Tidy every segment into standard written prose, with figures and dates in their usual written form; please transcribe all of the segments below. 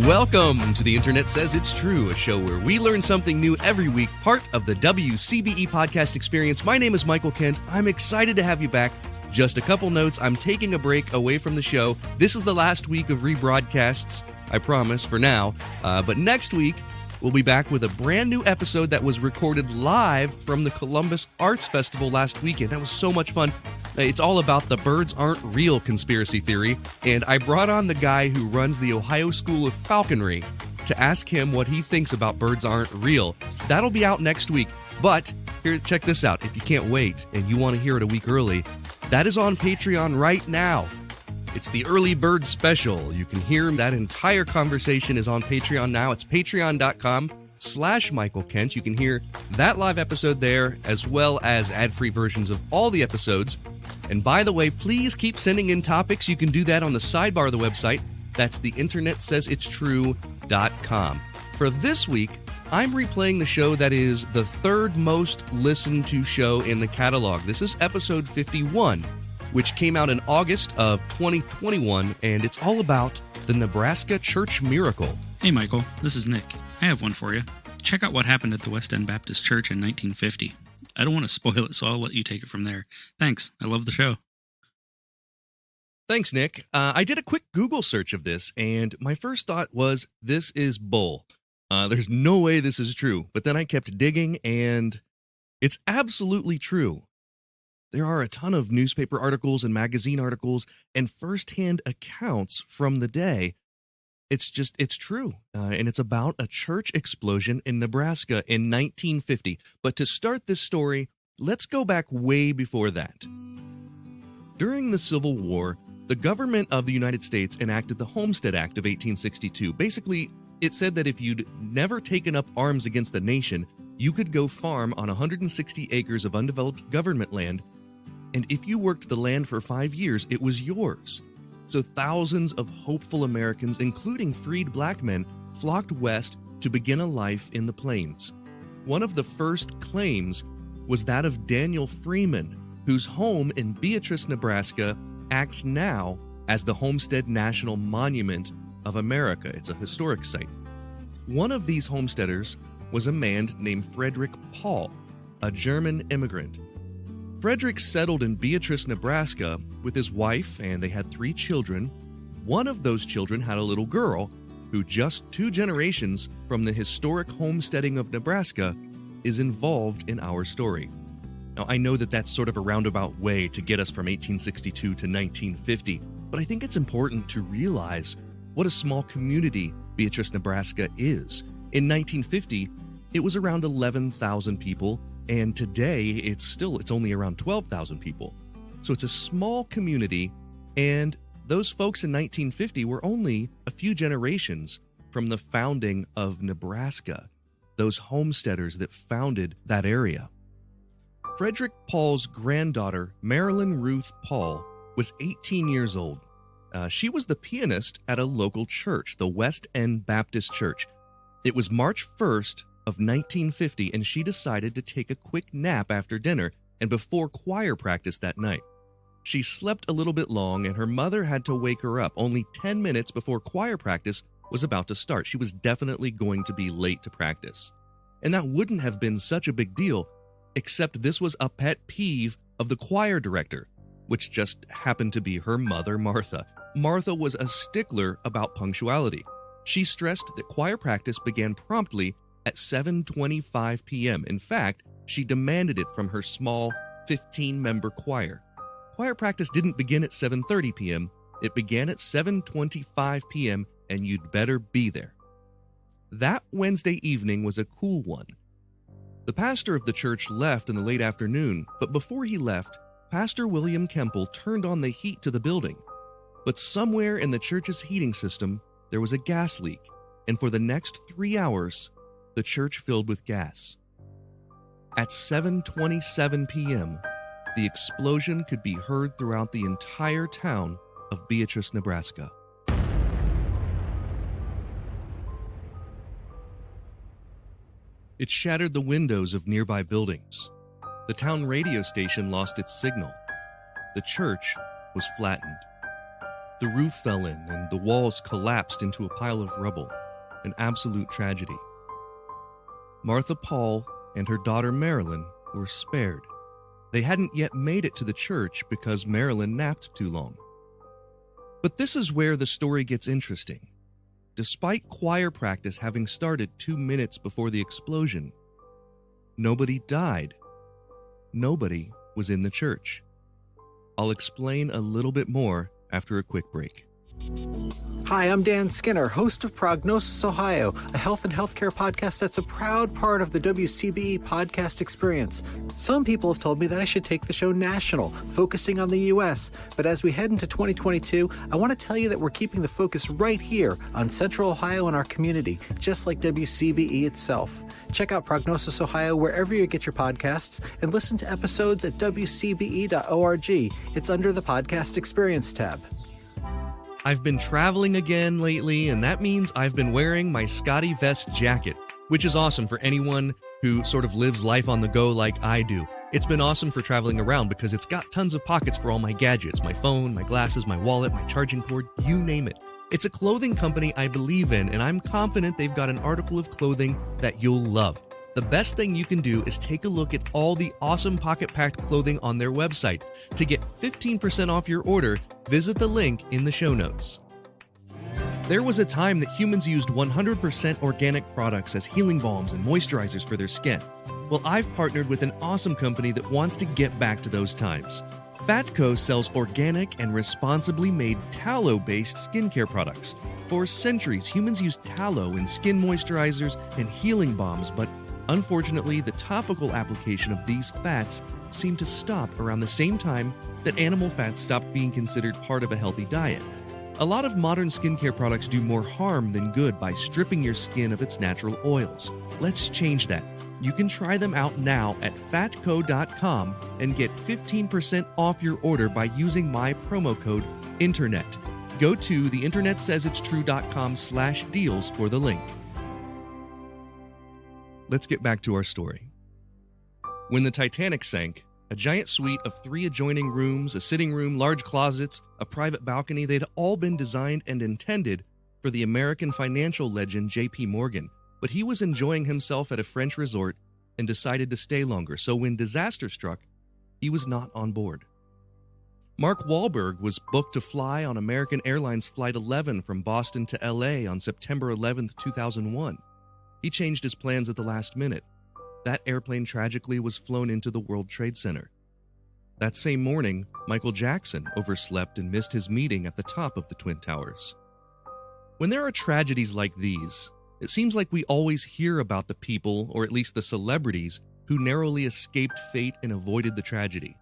Welcome to The Internet Says It's True, a show where we learn something new every week, part of the WCBE podcast experience. My name is Michael Kent. I'm excited to have you back. Just a couple notes. I'm taking a break away from the show. This is the last week of rebroadcasts, I promise, for now. But next week, we'll be back with a brand new episode that was recorded live from the Columbus Arts Festival last weekend. That was so much fun. It's all about the birds aren't real conspiracy theory, and I brought on the guy who runs the Ohio School of Falconry to ask him what he thinks about birds aren't real. That'll be out next week, but here, check this out. If you can't wait and you want to hear it a week early, that is on Patreon right now. It's the Early Bird Special. You can hear that entire conversation is on Patreon now. It's patreon.com/Michael Kent. You can hear that live episode there, as well as ad-free versions of all the episodes. And by the way, please keep sending in topics. You can do that on the sidebar of the website. That's theinternetsaysitstrue.com. For this week, I'm replaying the show that is the third most listened to show in the catalog. This is episode 51, which came out in August of 2021, and it's all about the Nebraska church miracle. Hey Michael, this is Nick. I have one for you. Check out what happened at the West End Baptist Church in 1950. I don't want to spoil it, so I'll let you take it from there. Thanks. I love the show. Thanks, Nick. I did a quick Google search of this, and my first thought was, this is bull. There's no way this is true. But then I kept digging, and it's absolutely true. There are a ton of newspaper articles and magazine articles and firsthand accounts from the day. It's true. And it's about a church explosion in Nebraska in 1950. But to start this story, let's go back way before that. During the Civil War, the government of the United States enacted the Homestead Act of 1862. Basically, it said that if you'd never taken up arms against the nation, you could go farm on 160 acres of undeveloped government land, and if you worked the land for 5 years, it was yours. So thousands of hopeful Americans, including freed black men, flocked west to begin a life in the plains. One of the first claims was that of Daniel Freeman, whose home in Beatrice, Nebraska, acts now as the Homestead National Monument of America. It's a historic site. One of these homesteaders was a man named Frederick Paul, a German immigrant. Frederick settled in Beatrice, Nebraska with his wife, and they had 3 children. One of those children had a little girl who, just 2 generations from the historic homesteading of Nebraska, is involved in our story. Now, I know that that's sort of a roundabout way to get us from 1862 to 1950, but I think it's important to realize what a small community Beatrice, Nebraska is. In 1950, it was around 11,000 people, and today it's only around 12,000 people. So it's a small community, and those folks in 1950 were only a few generations from the founding of Nebraska, those homesteaders that founded that area. Frederick Paul's granddaughter, Marilyn Ruth Paul, was 18 years old. She was the pianist at a local church, the West End Baptist Church. It was March 1st of 1950, and she decided to take a quick nap after dinner and before choir practice that night. She slept a little bit long, and her mother had to wake her up only 10 minutes before choir practice was about to start. She was definitely going to be late to practice. And that wouldn't have been such a big deal, except this was a pet peeve of the choir director, which just happened to be her mother, Martha. Martha was a stickler about punctuality. She stressed that choir practice began promptly at 7:25 p.m. In fact, she demanded it from her small 15-member choir. Choir practice didn't begin at 7:30 p.m. It began at 7:25 p.m., and you'd better be there. That Wednesday evening was a cool one. The pastor of the church left in the late afternoon, but before he left, Pastor William Kemple turned on the heat to the building. But somewhere in the church's heating system, there was a gas leak, and for the next 3 hours, the church filled with gas. At 7:27 p.m., the explosion could be heard throughout the entire town of Beatrice, Nebraska. It shattered the windows of nearby buildings. The town radio station lost its signal. The church was flattened. The roof fell in and the walls collapsed into a pile of rubble, an absolute tragedy. Martha Paul and her daughter Marilyn were spared. They hadn't yet made it to the church because Marilyn napped too long. But this is where the story gets interesting. Despite choir practice having started 2 minutes before the explosion, nobody died. Nobody was in the church. I'll explain a little bit more after a quick break. Hi, I'm Dan Skinner, host of Prognosis Ohio, a health and healthcare podcast that's a proud part of the WCBE podcast experience. Some people have told me that I should take the show national, focusing on the U.S., but as we head into 2022, I want to tell you that we're keeping the focus right here on Central Ohio and our community, just like WCBE itself. Check out Prognosis Ohio wherever you get your podcasts and listen to episodes at WCBE.org. It's under the Podcast Experience tab. I've been traveling again lately, and that means I've been wearing my Scotty Vest jacket, which is awesome for anyone who sort of lives life on the go like I do. It's been awesome for traveling around because it's got tons of pockets for all my gadgets, my phone, my glasses, my wallet, my charging cord, you name it. It's a clothing company I believe in, and I'm confident they've got an article of clothing that you'll love. The best thing you can do is take a look at all the awesome pocket-packed clothing on their website. To get 15% off your order, visit the link in the show notes. There was a time that humans used 100% organic products as healing balms and moisturizers for their skin. Well, I've partnered with an awesome company that wants to get back to those times. Fatco sells organic and responsibly made tallow-based skincare products. For centuries, humans used tallow in skin moisturizers and healing balms, but unfortunately, the topical application of these fats seemed to stop around the same time that animal fats stopped being considered part of a healthy diet. A lot of modern skincare products do more harm than good by stripping your skin of its natural oils. Let's change that. You can try them out now at fatco.com and get 15% off your order by using my promo code INTERNET. Go to theinternetsaysitstrue.com/deals for the link. Let's get back to our story. When the Titanic sank, a giant suite of 3 adjoining rooms, a sitting room, large closets, a private balcony, they'd all been designed and intended for the American financial legend J.P. Morgan, but he was enjoying himself at a French resort and decided to stay longer, so when disaster struck, he was not on board. Mark Wahlberg was booked to fly on American Airlines Flight 11 from Boston to L.A. on September 11, 2001. He changed his plans at the last minute. That airplane tragically was flown into the World Trade Center. That same morning, Michael Jackson overslept and missed his meeting at the top of the Twin Towers. When there are tragedies like these, it seems like we always hear about the people, or at least the celebrities, who narrowly escaped fate and avoided the tragedy.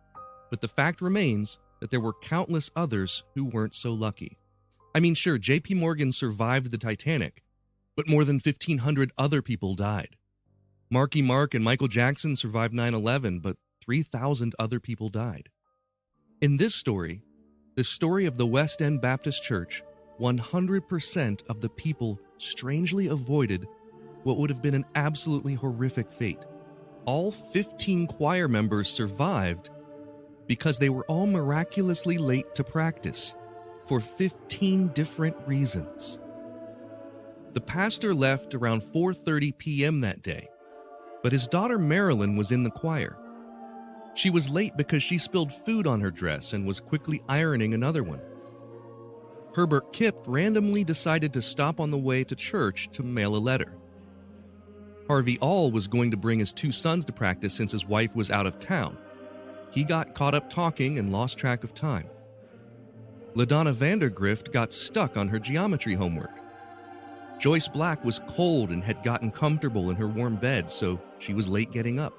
But the fact remains that there were countless others who weren't so lucky. I mean, sure, J.P. Morgan survived the Titanic, but more than 1,500 other people died. Marky Mark and Michael Jackson survived 9/11, but 3,000 other people died. In this story, the story of the West End Baptist Church, 100% of the people strangely avoided what would have been an absolutely horrific fate. All 15 choir members survived because they were all miraculously late to practice for 15 different reasons. The pastor left around 4:30 p.m. that day, but his daughter Marilyn was in the choir. She was late because she spilled food on her dress and was quickly ironing another one. Herbert Kipp randomly decided to stop on the way to church to mail a letter. Harvey All was going to bring his 2 sons to practice since his wife was out of town. He got caught up talking and lost track of time. LaDonna Vandergrift got stuck on her geometry homework. Joyce Black was cold and had gotten comfortable in her warm bed, so she was late getting up.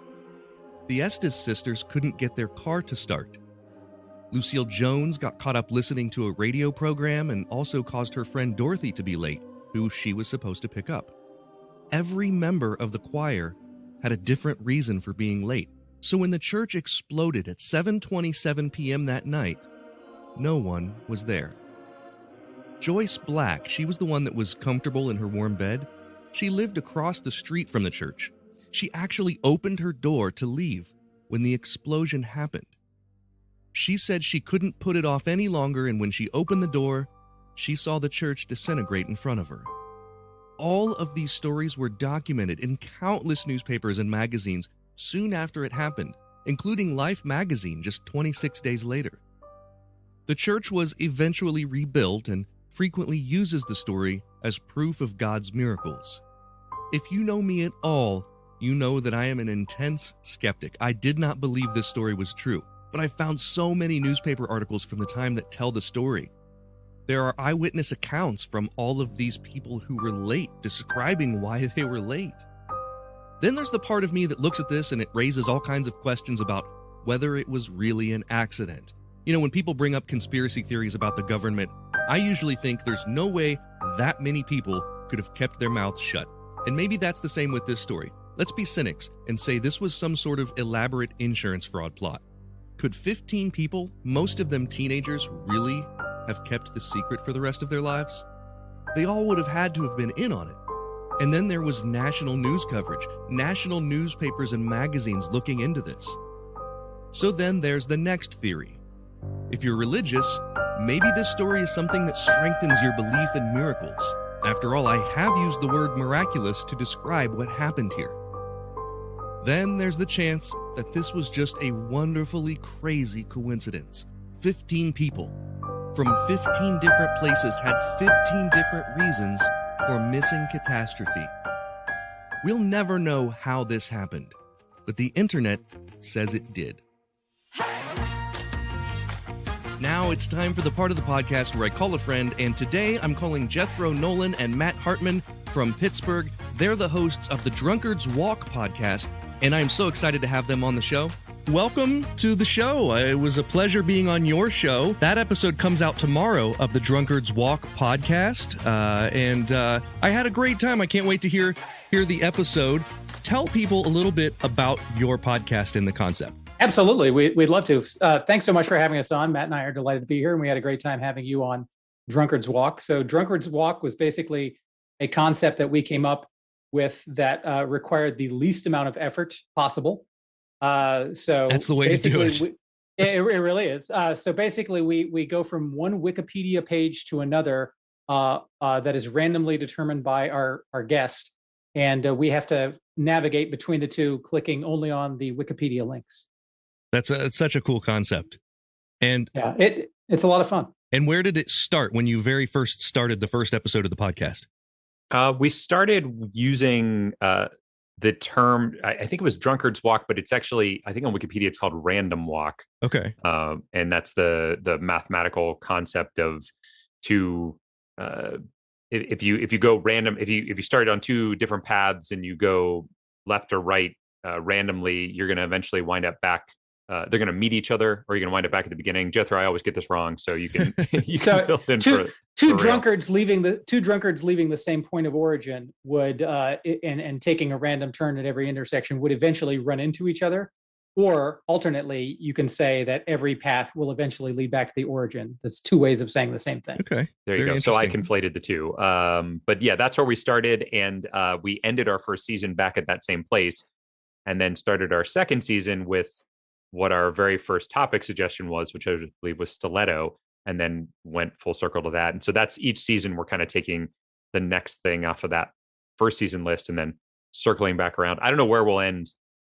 The Estes sisters couldn't get their car to start. Lucille Jones got caught up listening to a radio program and also caused her friend Dorothy to be late, who she was supposed to pick up. Every member of the choir had a different reason for being late, so when the church exploded at 7:27 p.m. that night, no one was there. Joyce Black, she was the one that was comfortable in her warm bed. She lived across the street from the church. She actually opened her door to leave when the explosion happened. She said she couldn't put it off any longer, and when she opened the door, she saw the church disintegrate in front of her. All of these stories were documented in countless newspapers and magazines soon after it happened, including Life magazine just 26 days later. The church was eventually rebuilt and frequently uses the story as proof of God's miracles. If you know me at all, you know that I am an intense skeptic. I did not believe this story was true, but I found so many newspaper articles from the time that tell the story. There are eyewitness accounts from all of these people who were late, describing why they were late. Then there's the part of me that looks at this and it raises all kinds of questions about whether it was really an accident. You know, when people bring up conspiracy theories about the government, I usually think there's no way that many people could have kept their mouths shut. And maybe that's the same with this story. Let's be cynics and say this was some sort of elaborate insurance fraud plot. Could 15 people, most of them teenagers, really have kept the secret for the rest of their lives? They all would have had to have been in on it. And then there was national news coverage, national newspapers and magazines looking into this. So then there's the next theory. If you're religious, maybe this story is something that strengthens your belief in miracles. After all, I have used the word miraculous to describe what happened here. Then there's the chance that this was just a wonderfully crazy coincidence. 15 people from 15 different places had 15 different reasons for missing catastrophe. We'll never know how this happened, but the internet says it did. Now it's time for the part of the podcast where I call a friend, and today I'm calling Jethro Nolan and Matt Hartman from Pittsburgh. They're the hosts of the Drunkard's Walk podcast, and I'm so excited to have them on the show. Welcome to the show. It was a pleasure being on your show. That episode comes out tomorrow of the Drunkard's Walk podcast, and I had a great time. I can't wait to hear the episode. Tell people a little bit about your podcast and the concept. Absolutely. We'd love to. Thanks so much for having us on. Matt and I are delighted to be here, and we had a great time having you on Drunkard's Walk. So Drunkard's Walk was basically a concept that we came up with that required the least amount of effort possible. So that's the way to do it. It really is. So basically, we go from one Wikipedia page to another that is randomly determined by our guest, and we have to navigate between the two, clicking only on the Wikipedia links. It's such a cool concept. And yeah, it's a lot of fun. And where did it start when you very first started the first episode of the podcast? We started using the term, I think it was Drunkard's Walk, but it's actually, I think on Wikipedia, it's called Random Walk. Okay. And that's the mathematical concept of if you go random, if you start on two different paths and you go left or right randomly, you're going to eventually wind up back. They're going to meet each other, or you're going to wind up back at the beginning. Jethro, I always get this wrong, so you can can fill in two drunkards leaving the same point of origin would and taking a random turn at every intersection would eventually run into each other. Or alternately, you can say that every path will eventually lead back to the origin. That's two ways of saying the same thing. Okay. There you go. So I conflated the two. But yeah, that's where we started. And we ended our first season back at that same place, and then started our second season with what our very first topic suggestion was, which I believe was stiletto, and then went full circle to that. And so that's each season we're kind of taking the next thing off of that first season list and then circling back around. I don't know where we'll end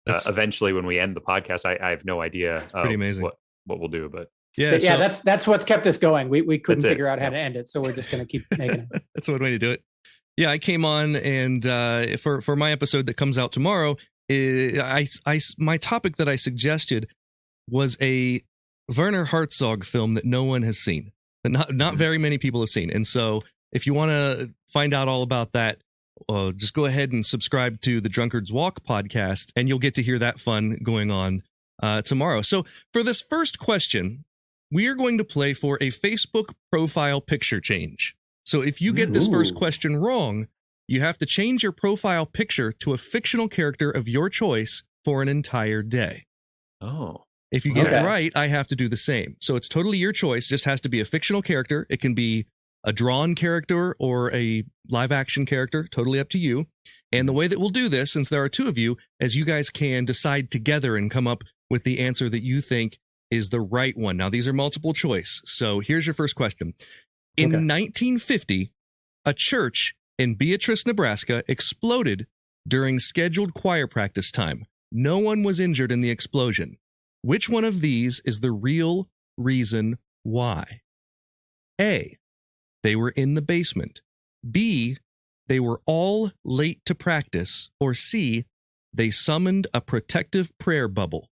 eventually when we end the podcast. I have no idea pretty amazing what we'll do, but that's what's kept us going. We couldn't figure out how to end it, so we're just going to keep making it. That's one way to do it. Yeah, I came on, and for my episode that comes out tomorrow, my topic that I suggested was a Werner Herzog film that no one has seen, that not very many people have seen. And so if you want to find out all about that, just go ahead and subscribe to the Drunkard's Walk podcast, and you'll get to hear that fun going on tomorrow. So for this first question, we are going to play for a Facebook profile picture change. So if you get this first question wrong, you have to change your profile picture to a fictional character of your choice for an entire day. Oh. If you get it right, I have to do the same. So it's totally your choice. Just has to be a fictional character. It can be a drawn character or a live action character, totally up to you. And the way that we'll do this, since there are two of you, is you guys can decide together and come up with the answer that you think is the right one. Now, these are multiple choice. So here's your first question. In Okay. 1950, a church in Beatrice, Nebraska exploded during scheduled choir practice time. No one was injured in the explosion. Which one of these is the real reason why? A, they were in the basement. B, they were all late to practice. Or C, they summoned a protective prayer bubble.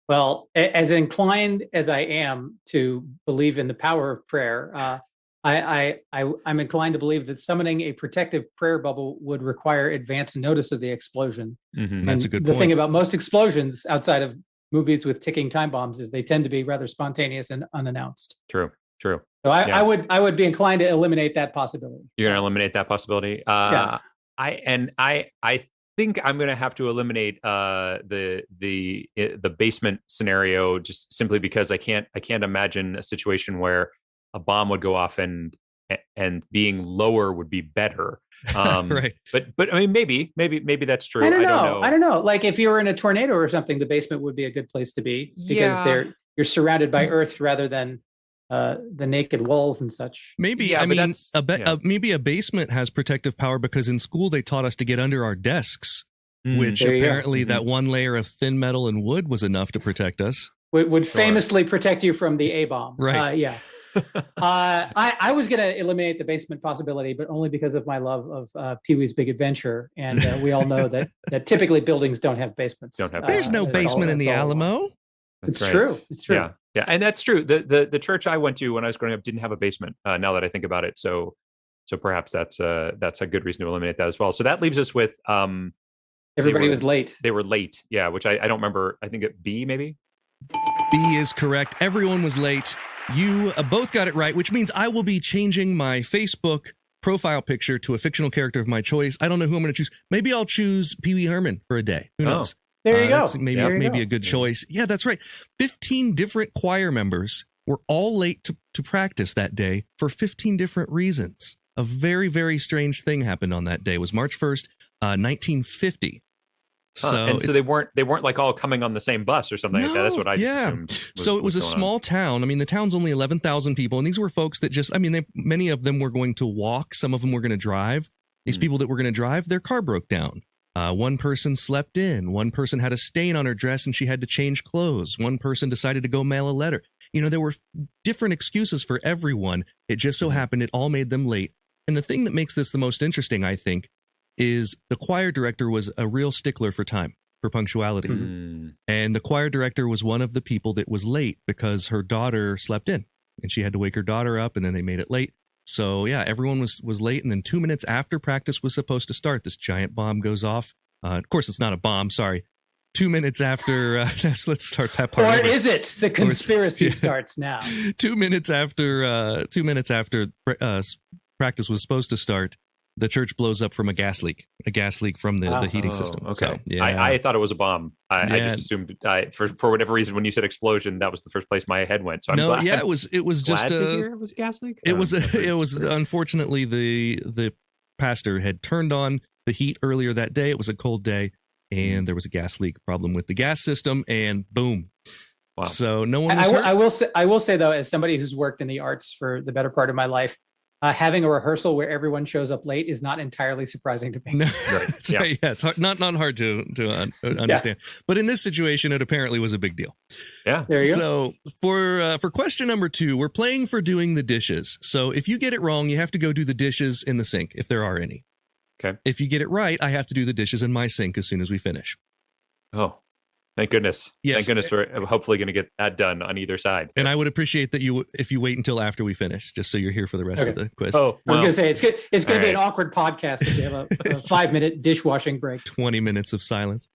Well, as inclined as I am to believe in the power of prayer, I'm inclined to believe that summoning a protective prayer bubble would require advance notice of the explosion. That's a good The point. thing about most explosions outside of movies with ticking time bombs is they tend to be rather spontaneous and unannounced. True. So I would be inclined to eliminate that possibility. You're going to eliminate that possibility. Yeah. I think I'm going to have to eliminate the basement scenario, just simply because I can't imagine a situation where a bomb would go off and being lower would be better. Right. But I mean, maybe that's true. I don't know. Like if you were in a tornado or something, the basement would be a good place to be because you're surrounded by earth rather than the naked walls and such. Maybe, Yeah, I but mean, that's- maybe a basement has protective power because in school they taught us to get under our desks, which There you go. apparently that one layer of thin metal and wood was enough to protect us. Would famously protect you from the A-bomb. Right. Yeah. I was going to eliminate the basement possibility, but only because of my love of Pee-wee's Big Adventure. And we all know that typically buildings don't have basements. There's no it's basement all- in the it's all- Alamo. It's That's right. true. It's true. Yeah, and that's true. The church I went to when I was growing up didn't have a basement. Now that I think about it, so perhaps that's a good reason to eliminate that as well. So that leaves us with Everybody was late. They were late. Yeah, which I don't remember. I think it B maybe. B is correct. Everyone was late. You both got it right, which means I will be changing my Facebook profile picture to a fictional character of my choice. I don't know who I'm going to choose. Maybe I'll choose Pee Wee Herman for a day. Who knows? There you go. That's maybe a good choice. Yeah, that's right. 15 different choir members were all late to practice that day for 15 different reasons. A very, very strange thing happened on that day. It was March 1st, 1950. So they weren't like all coming on the same bus or something like that. That's what I just assumed. So it was a small town. I mean, the town's only 11,000 people, and these were folks that many of them were going to walk. Some of them were going to drive. These people that were going to drive, their car broke down. One person slept in. One person had a stain on her dress and she had to change clothes. One person decided to go mail a letter. There were different excuses for everyone. It just so happened it all made them late. And the thing that makes this the most interesting, I think, is the choir director was a real stickler for time, for punctuality. And the choir director was one of the people that was late because her daughter slept in and she had to wake her daughter up, and then they made it late. So yeah, everyone was late, and then 2 minutes after practice was supposed to start, this giant bomb goes off. Of course, it's not a bomb. Sorry. 2 minutes after, let's start that part. Or is it? The conspiracy starts now. 2 minutes after practice was supposed to start, the church blows up from a gas leak from the heating system. Okay. So, yeah. I thought it was a bomb. I just assumed for whatever reason, when you said explosion, that was the first place my head went. So I'm glad. Yeah, it was just glad to hear it was a gas leak. It was unfortunately the pastor had turned on the heat earlier that day. It was a cold day, and there was a gas leak problem with the gas system, and boom. Wow. So no one was hurt. I will say though, as somebody who's worked in the arts for the better part of my life, having a rehearsal where everyone shows up late is not entirely surprising to me. No, that's right. Yeah, it's hard, not hard to understand. But in this situation, it apparently was a big deal. Yeah. There you go. So for question number 2, we're playing for doing the dishes. So if you get it wrong, you have to go do the dishes in the sink, if there are any. Okay. If you get it right, I have to do the dishes in my sink as soon as we finish. Oh, thank goodness. Yes. Thank goodness we're hopefully going to get that done on either side. And I would appreciate that if you wait until after we finish, just so you're here for the rest of the quiz. Oh, I was going to say, it's going to be right. an awkward podcast if you have a 5-minute dishwashing break. 20 minutes of silence.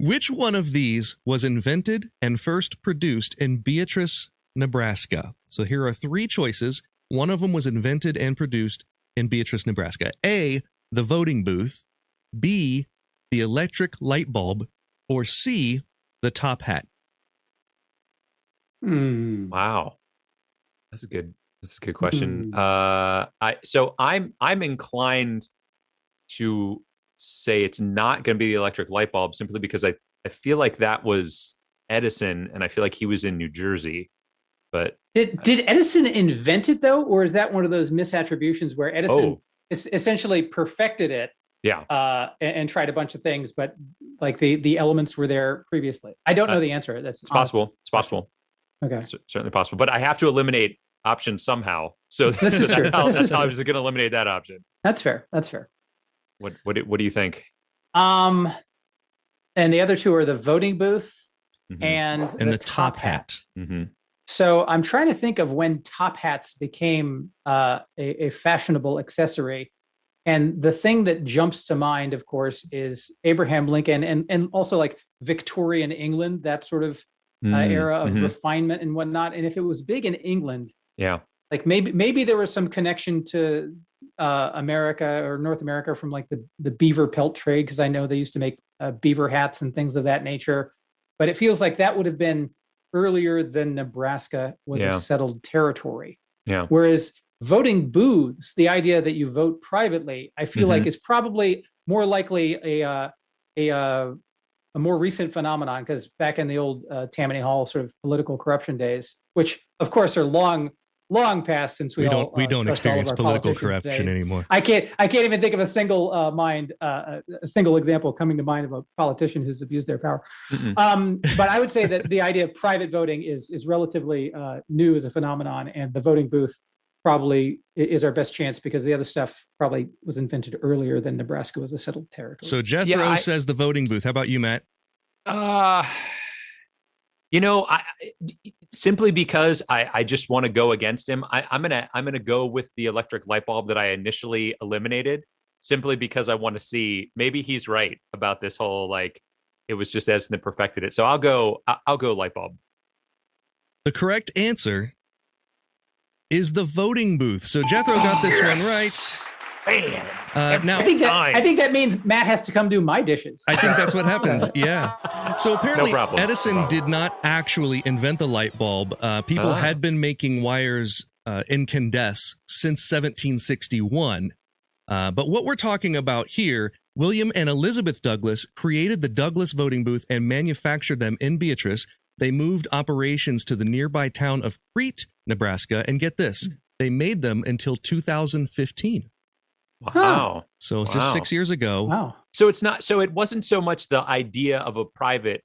Which one of these was invented and first produced in Beatrice, Nebraska? So here are 3 choices. One of them was invented and produced in Beatrice, Nebraska. A, the voting booth. B, the electric light bulb. Or C, the top hat. Wow. That's a good question. I'm inclined to say it's not going to be the electric light bulb, simply because I feel like that was Edison, and I feel like he was in New Jersey. But did Edison invent it though, or is that one of those misattributions where Edison essentially perfected it? Yeah. And tried a bunch of things, but like the elements were there previously. I don't know the answer. It's possible. It's possible. Okay. Certainly possible. But I have to eliminate options somehow. So that's how I was going to eliminate that option. That's fair. That's fair. What do you think? And the other two are the voting booth Mhm. and the top hat. Mm-hmm. So I'm trying to think of when top hats became a fashionable accessory. And the thing that jumps to mind, of course, is Abraham Lincoln and also like Victorian England, that sort of era of refinement and whatnot. And if it was big in England, yeah, like maybe there was some connection to America or North America from like the beaver pelt trade, because I know they used to make beaver hats and things of that nature. But it feels like that would have been earlier than Nebraska was a settled territory. Yeah. Whereas voting booths, the idea that you vote privately, I feel like is probably more likely a more recent phenomenon, because back in the old Tammany Hall sort of political corruption days, which of course are long past, since we don't experience political corruption today anymore. I can't even think of a single example coming to mind of a politician who's abused their power. But I would say that the idea of private voting is relatively new as a phenomenon, and the voting booth probably is our best chance, because the other stuff probably was invented earlier than Nebraska was a settled territory. So Jethro says the voting booth. How about you, Matt? Simply because I just want to go against him. I'm gonna go with the electric light bulb that I initially eliminated, simply because I want to see, maybe he's right about this whole, like, it was just Edison that perfected it. So I'll go light bulb. The correct answer is the voting booth. So Jethro got this one right. Man, now I think that means Matt has to come do my dishes. I think that's what happens. Yeah. So apparently No problem. Edison did not actually invent the light bulb. People had been making wires incandescent since 1761. But what we're talking about here, William and Elizabeth Douglas created the Douglas voting booth and manufactured them in Beatrice. They moved operations to the nearby town of Crete, Nebraska, and get this, they made them until 2015. Wow. So it's just 6 years ago. Wow. So it wasn't so much the idea of a private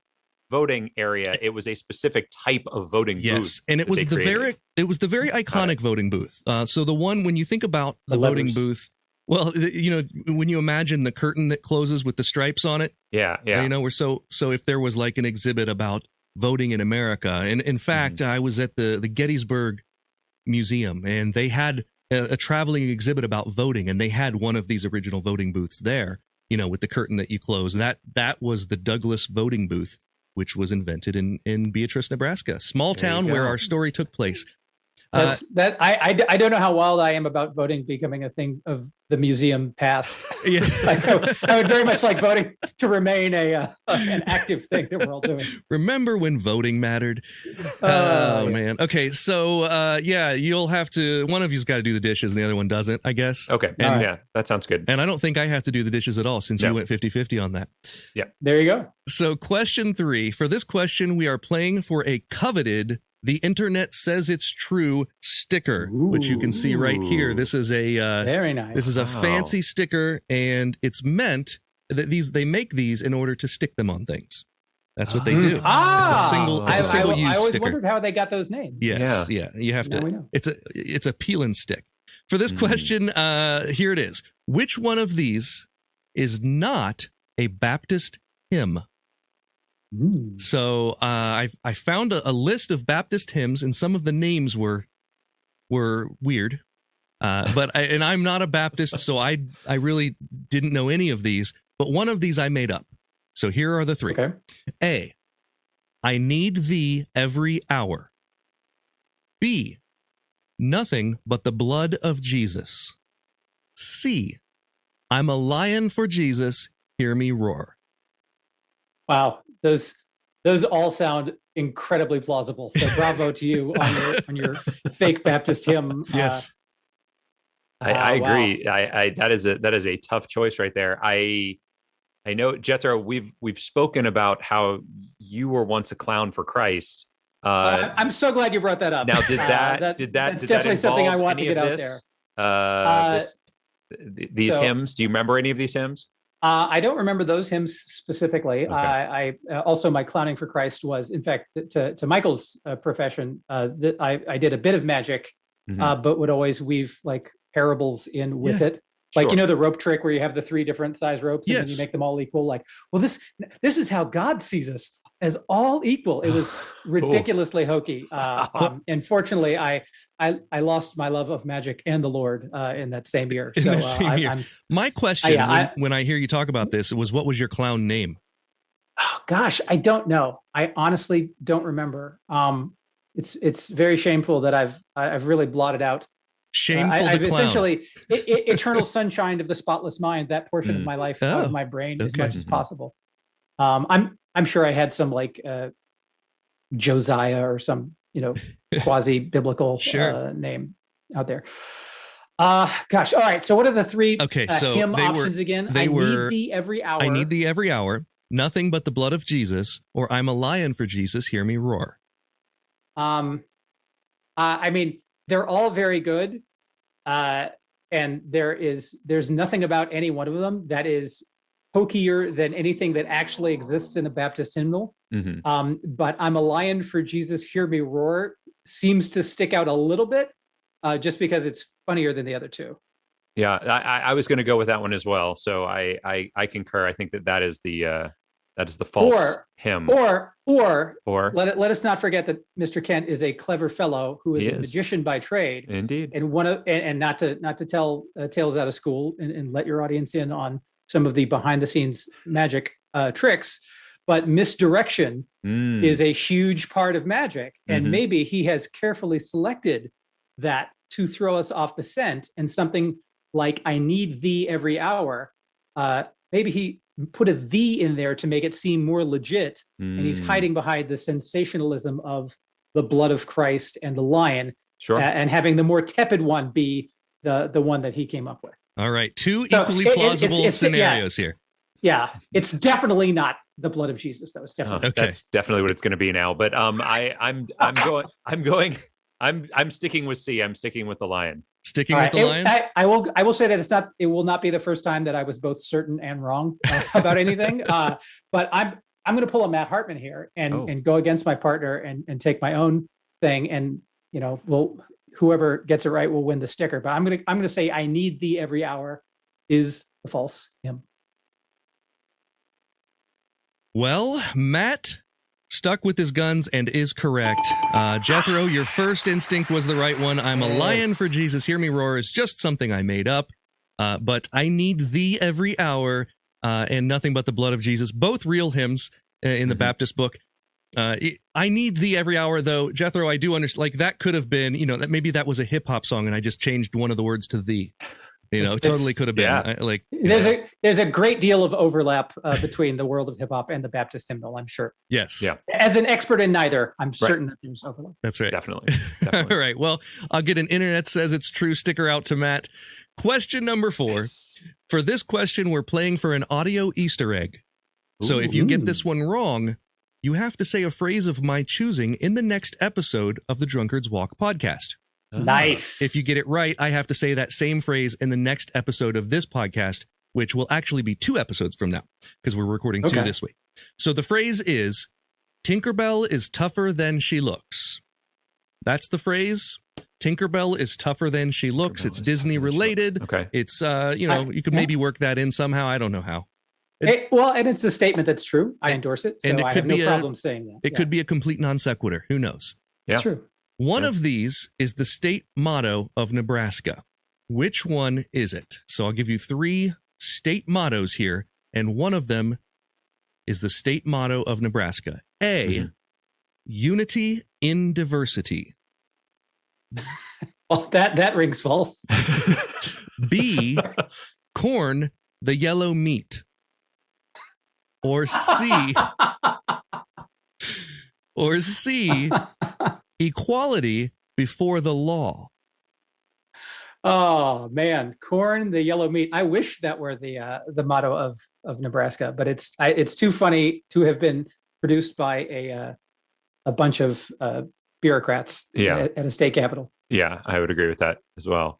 voting area, it was a specific type of voting booth. Yes, and it was the very iconic voting booth. So the one, when you think about the voting booth, well, when you imagine the curtain that closes with the stripes on it. Yeah. So if there was like an exhibit about voting in America, and in fact, I was at the Gettysburg Museum, and they had a traveling exhibit about voting, and they had one of these original voting booths there, with the curtain that you close. And that was the Douglas voting booth, which was invented in Beatrice, Nebraska, small town where our story took place. I don't know how wild I am about voting becoming a thing of the museum past. Yeah. I would very much like voting to remain an active thing that we're all doing. Remember when voting mattered? Oh man. Okay, so you'll have to. One of you's got to do the dishes, and the other one doesn't, I guess. Okay. And, yeah, that sounds good. And I don't think I have to do the dishes at all, since you went 50-50 on that. Yeah. There you go. So question 3. For this question, we are playing for a coveted The Internet Says It's True sticker, which you can see right here. This is a very nice. This is a fancy sticker, and it's meant that they make these in order to stick them on things. That's what they do. It's a single use sticker. I always wondered how they got those names. Yes, yeah. You have to. It's a peel and stick. For this question, here it is. Which one of these is not a Baptist hymn? So I found a list of Baptist hymns, and some of the names were weird. But I'm not a Baptist, so I really didn't know any of these. But one of these I made up. So here are the 3. Okay. A, I need thee every hour. B, nothing but the blood of Jesus. C, I'm a lion for Jesus, hear me roar. Wow. Those all sound incredibly plausible. So bravo to you on your fake Baptist hymn. Yes. I agree. Wow. That is a tough choice right there. I know, Jethro, we've spoken about how you were once a clown for Christ. I'm so glad you brought that up. Now, that's did definitely that something I want to get out there. These hymns. Do you remember any of these hymns? I don't remember those hymns specifically. Okay. I also, my clowning for Christ was, in fact, to Michael's profession. That I did a bit of magic, but would always weave like parables in with it. Like, Sure. the rope trick where you have the 3 different size ropes and then you make them all equal. Like, well, this is how God sees us, as all equal. It was ridiculously hokey. And fortunately, I lost my love of magic and the Lord in that same year. So my question when I hear you talk about this was, what was your clown name? Oh, gosh, I don't know. I honestly don't remember. It's very shameful that I've really blotted out. Shameful I've the clown. essentially eternal sunshine of the spotless mind, that portion of my life out of my brain as much as possible. I'm sure I had some like Josiah or some quasi biblical name out there. Gosh, all right. So what are the 3 hymn options again? They need thee every hour. I need thee every hour. Nothing but the blood of Jesus, or I'm a lion for Jesus. Hear me roar. I mean, they're all very good. And there's nothing about any one of them that is hokier than anything that actually exists in a Baptist hymnal. But I'm a lion for Jesus, hear me roar seems to stick out a little bit, just because it's funnier than the other 2. Yeah, I was going to go with that one as well. So I concur. I think that is the false hymn. Or let us not forget that Mr. Kent is a clever fellow who is a magician by trade. Indeed. And not to tell tales out of school and let your audience in on some of the behind the scenes magic tricks, but misdirection is a huge part of magic. And maybe he has carefully selected that to throw us off the scent, and something like I need thee every hour. Maybe he put a thee in there to make it seem more legit, and he's hiding behind the sensationalism of the blood of Christ and the lion, and having the more tepid one be the one that he came up with. All right, 2 equally plausible scenarios here. Yeah, it's definitely not the blood of Jesus, though. It's definitely that's definitely what it's going to be now. But I'm sticking with C. I'm sticking with the lion. Sticking with the lion. I will say that it will not be the first time that I was both certain and wrong about anything. But I'm going to pull a Matt Hartman here and go against my partner and take my own thing. And whoever gets it right will win the sticker. But I'm going to say I need thee every hour is the false hymn. Well, Matt stuck with his guns and is correct. Jethro, your first instinct was the right one. I'm a lion for Jesus, hear me roar is just something I made up. But I need thee every hour and nothing but the blood of Jesus, both real hymns in the Baptist book. I need thee every hour, though. Jethro, I do understand, like that could have been, that maybe that was a hip hop song and I just changed one of the words to thee. Totally could have been. Yeah. There's a great deal of overlap between the world of hip hop and the Baptist hymnal, I'm sure. Yes. Yeah. As an expert in neither, I'm certain that there's overlap. That's right. Definitely. All right. Well, I'll get an internet says it's true sticker out to Matt. Question number 4. Yes. For this question, we're playing for an audio Easter egg. So if you get this one wrong, you have to say a phrase of my choosing in the next episode of the Drunkard's Walk podcast. Nice. If you get it right, I have to say that same phrase in the next episode of this podcast, which will actually be 2 episodes from now, because we're recording 2 this week. So the phrase is, Tinkerbell is tougher than she looks. That's the phrase. Tinkerbell is tougher than she looks. It's Disney related. Okay. It's, you could maybe work that in somehow. I don't know how. And it's a statement that's true. I endorse it. So and I have no problem saying that. It could be a complete non sequitur. Who knows? Yeah. It's true. One of these is the state motto of Nebraska. Which one is it? So I'll give you 3 state mottos here, and one of them is the state motto of Nebraska. A, unity in diversity. Well, that rings false. B, corn, the yellow meat. Or C, equality before the law. Oh man, corn, the yellow meat. I wish that were the motto of Nebraska, but it's too funny to have been produced by a bunch of bureaucrats at a state capitol. Yeah, I would agree with that as well.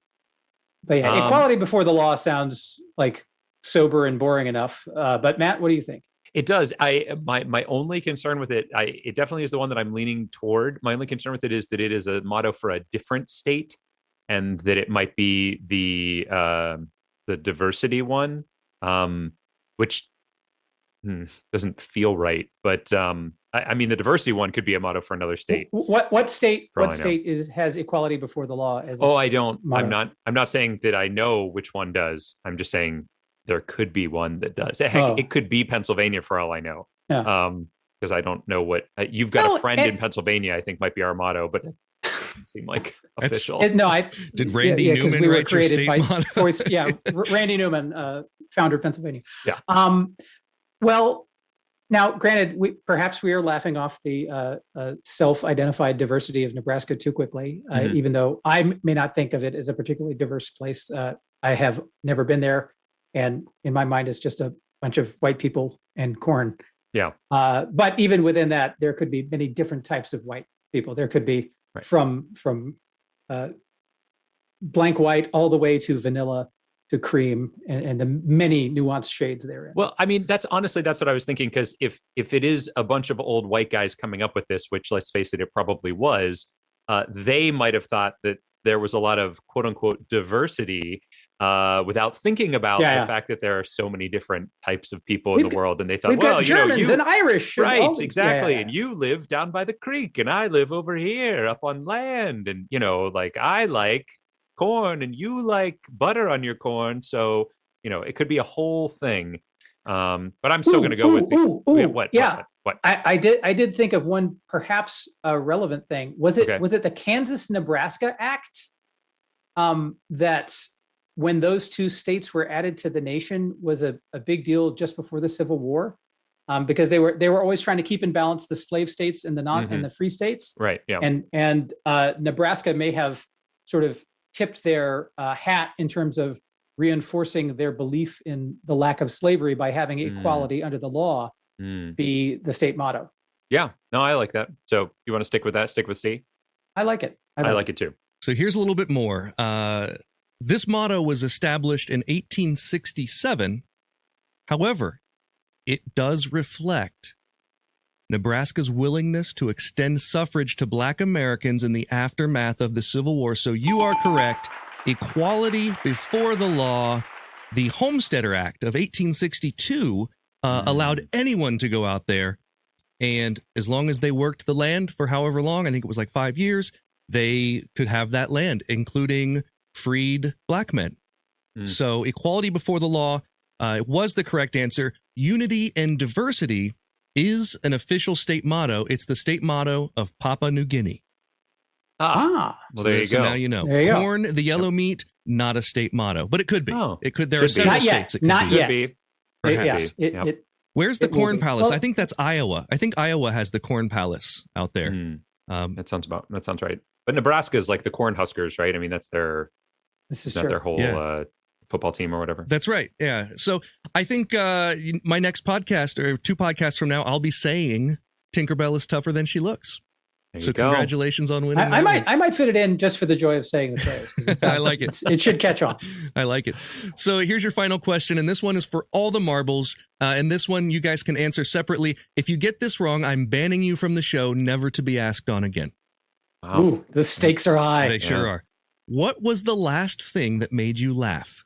But yeah, equality before the law sounds like sober and boring enough. But Matt, what do you think? It does. My only concern with it, it definitely is the one that I'm leaning toward. My only concern with it is that it is a motto for a different state, and that it might be the diversity one, which doesn't feel right. But I mean, the diversity one could be a motto for another state. What state? What state has equality before the law? As I don't. Motto? I'm not saying that I know which one does. I'm just saying there could be one that does. Heck, it could be Pennsylvania for all I know. Yeah. Because I don't know what you've got a friend in Pennsylvania. I think might be our motto, but it doesn't seem like official. Did Randy Newman write your state motto? Randy Newman, founder of Pennsylvania. Yeah. Well, now, granted, perhaps we are laughing off the self-identified diversity of Nebraska too quickly, even though I may not think of it as a particularly diverse place. I have never been there. And in my mind, it's just a bunch of white people and corn. Yeah. But even within that, there could be many different types of white people. There could be from blank white all the way to vanilla to cream, and the many nuanced shades therein. Well, I mean, that's what I was thinking, because if it is a bunch of old white guys coming up with this, which, let's face it, it probably was, they might have thought that there was a lot of quote unquote diversity without thinking about the fact that there are so many different types of people in the world. And they thought, well, Germans and Irish. Right, exactly. And you live down by the creek and I live over here up on land. And, like I like corn and you like butter on your corn. So, it could be a whole thing. But I'm still going to go with what? I did think of one perhaps relevant thing. Was it the Kansas-Nebraska Act that when those two states were added to the nation was a big deal just before the Civil War? Because they were always trying to keep in balance the slave states and the and the free states. Right. Yeah. And Nebraska may have sort of tipped their hat in terms of reinforcing their belief in the lack of slavery by having equality under the law be the state motto. Yeah, no, I like that. So you want to stick with that? Stick with C? I like it. I like it too. So here's a little bit more. This motto was established in 1867. However, it does reflect Nebraska's willingness to extend suffrage to Black Americans in the aftermath of the Civil War. So you are correct. Equality before the law. The Homesteader Act of 1862 allowed anyone to go out there, and as long as they worked the land for however long, I think it was like 5 years, they could have that land, including freed Black men. So equality before the law was the correct answer. Unity and diversity is an official state motto. It's the state motto of Papua New Guinea. Well, there you go. Now you know. There you Corn, the yellow meat, not a state motto, but it could be. Oh, it could. There are several states. It could Not be. yet. Be. Yes. Where's the It will Corn be. Palace? Well- I think that's Iowa. I think Iowa has the Corn Palace out there. That sounds right. But Nebraska is like the Corn Huskers, right? I mean, that's their This is not true. their whole football team or whatever. That's right. Yeah. So I think my next podcast or 2 podcasts from now, I'll be saying Tinkerbell is tougher than she looks. There So you go. congratulations on winning. I might fit it in just for the joy of saying the phrase. 'Cause I like it. It should catch on. I like it. So here's your final question, and this one is for all the marbles. And this one you guys can answer separately. If you get this wrong, I'm banning you from the show, never to be asked on again. Wow. Ooh, the stakes are high. They sure are. What was the last thing that made you laugh?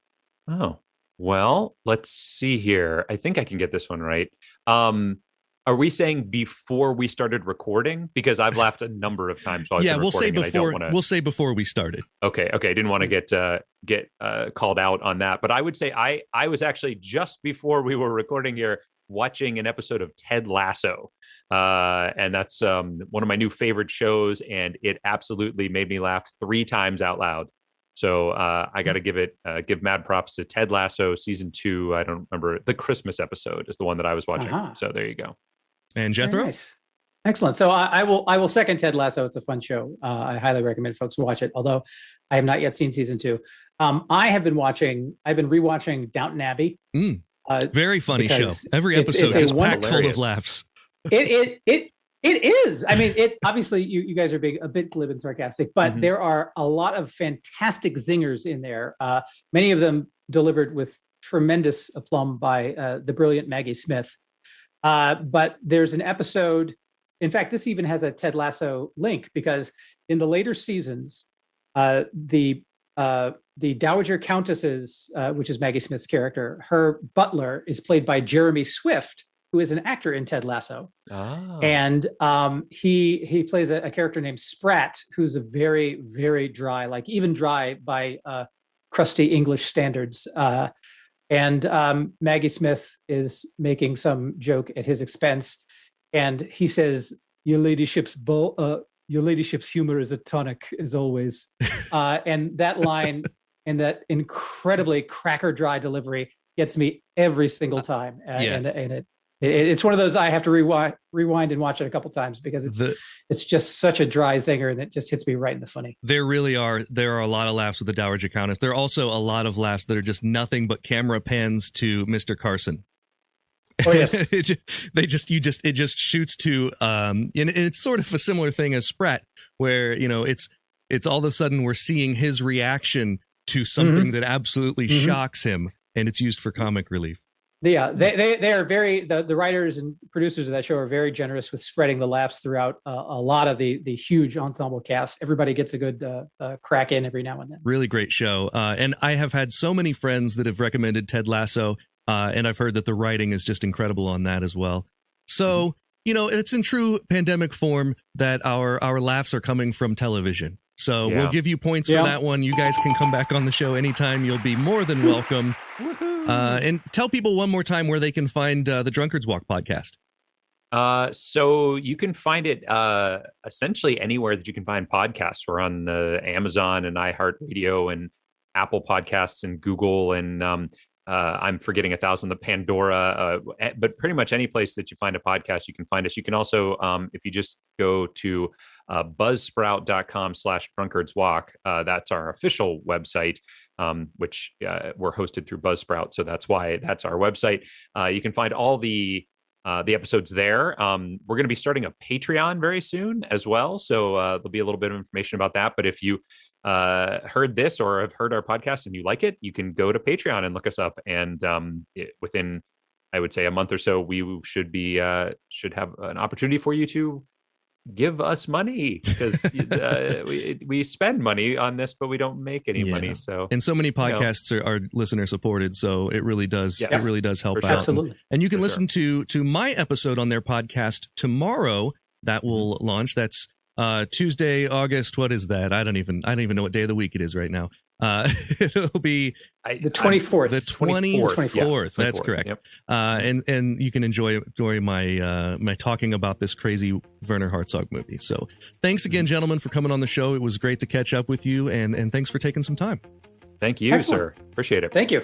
Oh, well, let's see here. I think I can get this one right. Are we saying before we started recording? Because I've laughed a number of times while I've been We'll say recording, and I before. don't wanna... We'll say before we started. Okay. I didn't want to get called out on that, but I would say I was actually just before we were recording here watching an episode of Ted Lasso, and that's one of my new favorite shows, and it absolutely made me laugh 3 times out loud. So I got to give mad props to Ted Lasso season 2. I don't remember, the Christmas episode is the one that I was watching. So there you go. And Jethro? Very nice. Excellent. So I will second Ted Lasso. It's a fun show. I highly recommend folks watch it, although I have not yet seen season 2. I've been rewatching Downton Abbey. Very funny show. because Every episode it's a just packed full hilarious. of laughs. It It is. I mean, it obviously you guys are being a bit glib and sarcastic, but there are a lot of fantastic zingers in there. Many of them delivered with tremendous aplomb by the brilliant Maggie Smith. But there's an episode. In fact, this even has a Ted Lasso link because in the later seasons, the Dowager Countess's, which is Maggie Smith's character, her butler is played by Jeremy Swift, who is an actor in Ted Lasso. And he plays a character named Spratt, who's a very, very dry, like even dry by crusty English standards. And Maggie Smith is making some joke at his expense. And he says, your ladyship's humor is a tonic, as always. And that line and that incredibly cracker dry delivery gets me every single time. And it's one of those I have to rewind and watch it a couple times because it's just such a dry zinger and it just hits me right in the funny. There are a lot of laughs with the Dowager Countess. There are also a lot of laughs that are just nothing but camera pans to Mr. Carson. Oh yes, it just shoots to and it's sort of a similar thing as Spratt, where it's all of a sudden we're seeing his reaction to something that absolutely shocks him, and it's used for comic relief. Yeah, they are very the writers and producers of that show are very generous with spreading the laughs throughout a lot of the huge ensemble cast. Everybody gets a good crack in every now and then. Really great show, and I have had so many friends that have recommended Ted Lasso. And I've heard that the writing is just incredible on that as well. So, it's in true pandemic form that our laughs are coming from television. So we'll give you points for that one. You guys can come back on the show anytime. You'll be more than welcome. And tell people one more time where they can find the Drunkard's Walk podcast. So you can find it essentially anywhere that you can find podcasts. We're on the Amazon and iHeartRadio and Apple Podcasts and Google and I'm forgetting 1,000, the Pandora, but pretty much any place that you find a podcast, you can find us. You can also, if you just go to buzzsprout.com/drunkardswalk, that's our official website, which we're hosted through Buzzsprout. So that's why that's our website. You can find all the episodes there. We're going to be starting a Patreon very soon as well. So there'll be a little bit of information about that. But if you heard this or have heard our podcast and you like it, you can go to Patreon and look us up. And within, I would say, a month or so, we should have an opportunity for you to give us money because we spend money on this, but we don't make any money. So and so many podcasts are listener supported, so it really does help out. Absolutely. And you can listen to my episode on their podcast tomorrow. That will launch. That's Tuesday, August. What is that? I don't even know what day of the week it is right now. It'll be the 24th. The 24th. Yeah, that's correct. Yep. And you can enjoy my talking about this crazy Werner Herzog movie. So thanks again, gentlemen, for coming on the show. It was great to catch up with you, and thanks for taking some time. Thank you, sir. Appreciate it. Thank you.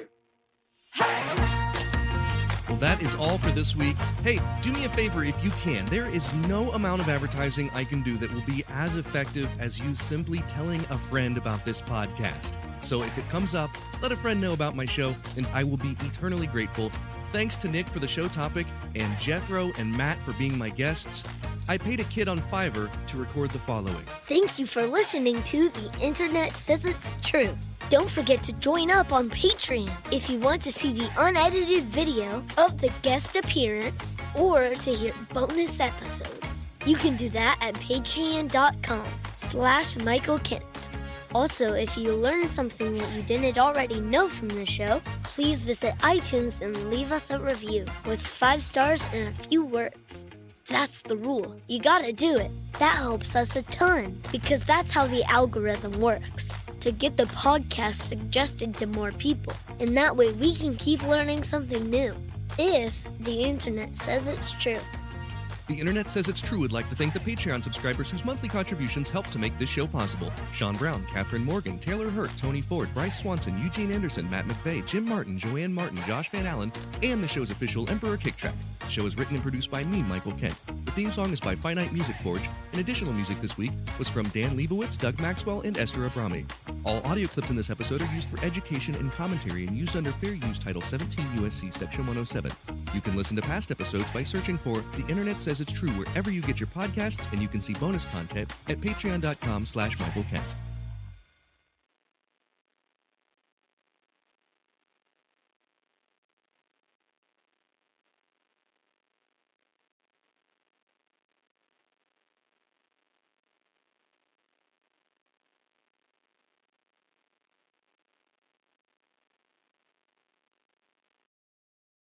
Well, that is all for this week. Hey, do me a favor if you can. There is no amount of advertising I can do that will be as effective as you simply telling a friend about this podcast. So if it comes up, let a friend know about my show, and I will be eternally grateful. Thanks to Nick for the show topic, and Jethro and Matt for being my guests. I paid a kid on Fiverr to record the following. Thank you for listening to The Internet Says It's True. Don't forget to join up on Patreon if you want to see the unedited video of the guest appearance or to hear bonus episodes. You can do that at patreon.com/Michael Kent. Also, if you learned something that you didn't already know from the show, please visit iTunes and leave us a review with 5 stars and a few words. That's the rule. You gotta do it. That helps us a ton because that's how the algorithm works. To get the podcast suggested to more people. And that way we can keep learning something new. If the internet says it's true. The Internet Says It's True would like to thank the Patreon subscribers whose monthly contributions help to make this show possible. Sean Brown, Catherine Morgan, Taylor Hurt, Tony Ford, Bryce Swanson, Eugene Anderson, Matt McVeigh, Jim Martin, Joanne Martin, Josh Van Allen, and the show's official Emperor Kick Track. The show is written and produced by me, Michael Kent. The theme song is by Finite Music Forge, and additional music this week was from Dan Leibowitz, Doug Maxwell, and Esther Abrami. All audio clips in this episode are used for education and commentary and used under Fair Use Title 17 U.S.C. Section 107. You can listen to past episodes by searching for The Internet Says It's True wherever you get your podcasts, and you can see bonus content at patreon.com/Michael Kent.